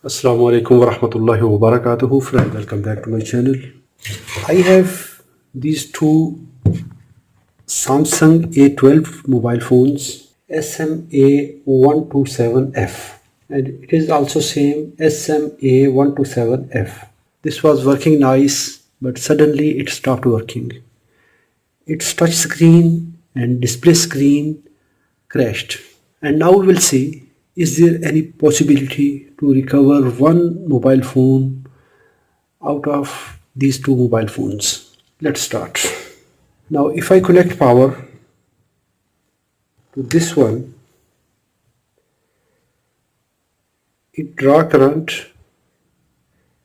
Assalamu alaikum wa rahmatullahi wa barakatuhu. Friend, welcome back to my channel. I have these two Samsung A12 mobile phones, SMA127F, and it is also same SMA127F. This was working nice, but suddenly it stopped working. Its touch screen and display screen crashed. And now we'll see, is there any possibility to recover one mobile phone out of these two mobile phones? Let's start. Now if I connect power to this one, it draw current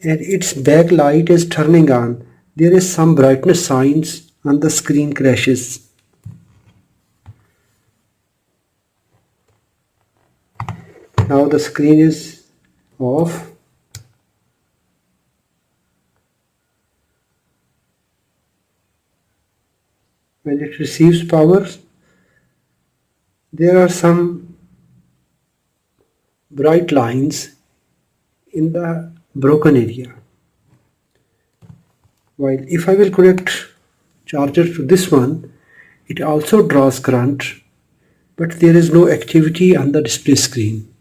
and its backlight is turning on. There is some brightness signs on the screen crashes. Now the screen is off. When it receives power, there are some bright lines in the broken area. While if I will connect charger to this one, it also draws current, but there is no activity on the display screen.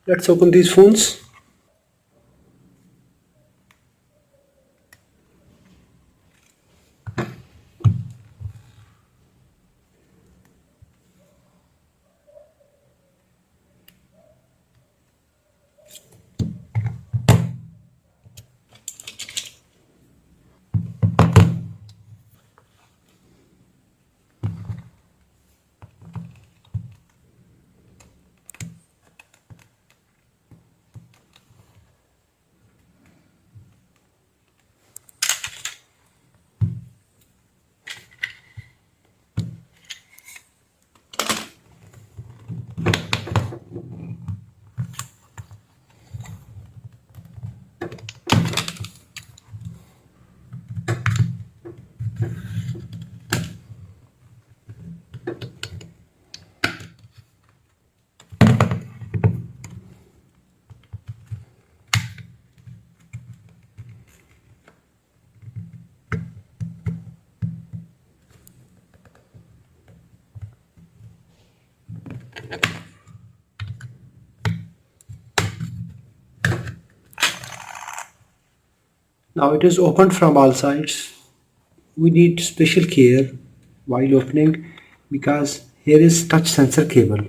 Let's open these phones. Now it is opened from all sides. We need special care while opening because here is touch sensor cable.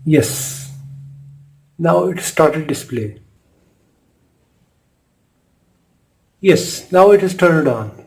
Yes, now it started display. Yes, now it is turned on.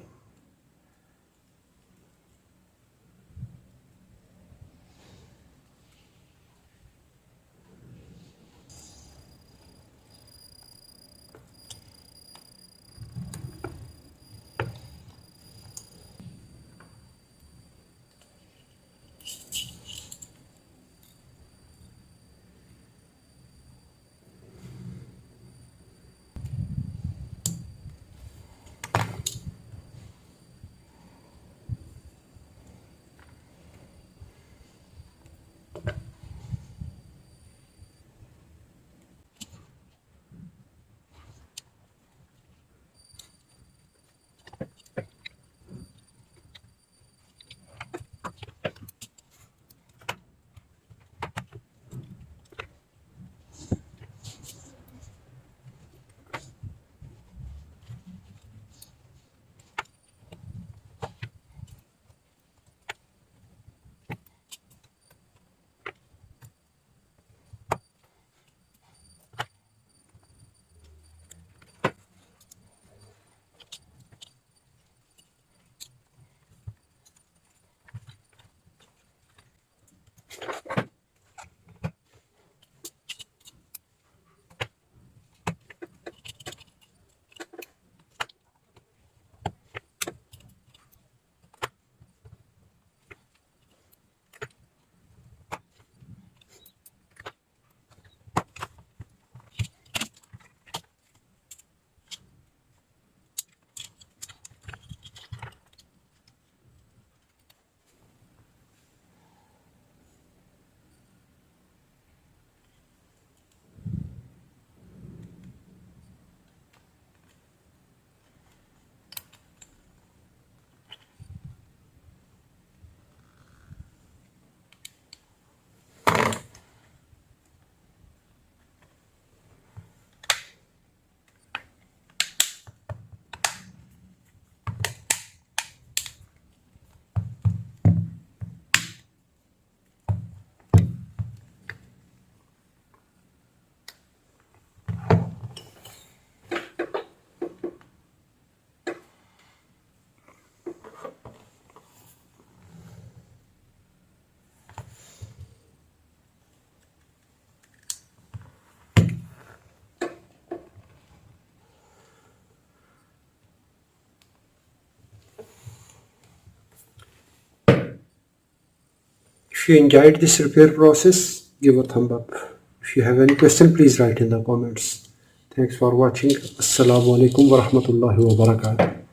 If you enjoyed this repair process, give a thumb up. If you have any question, please write in the comments. Thanks for watching. Assalamu alaikum wa rahmatullahi wa barakatuh.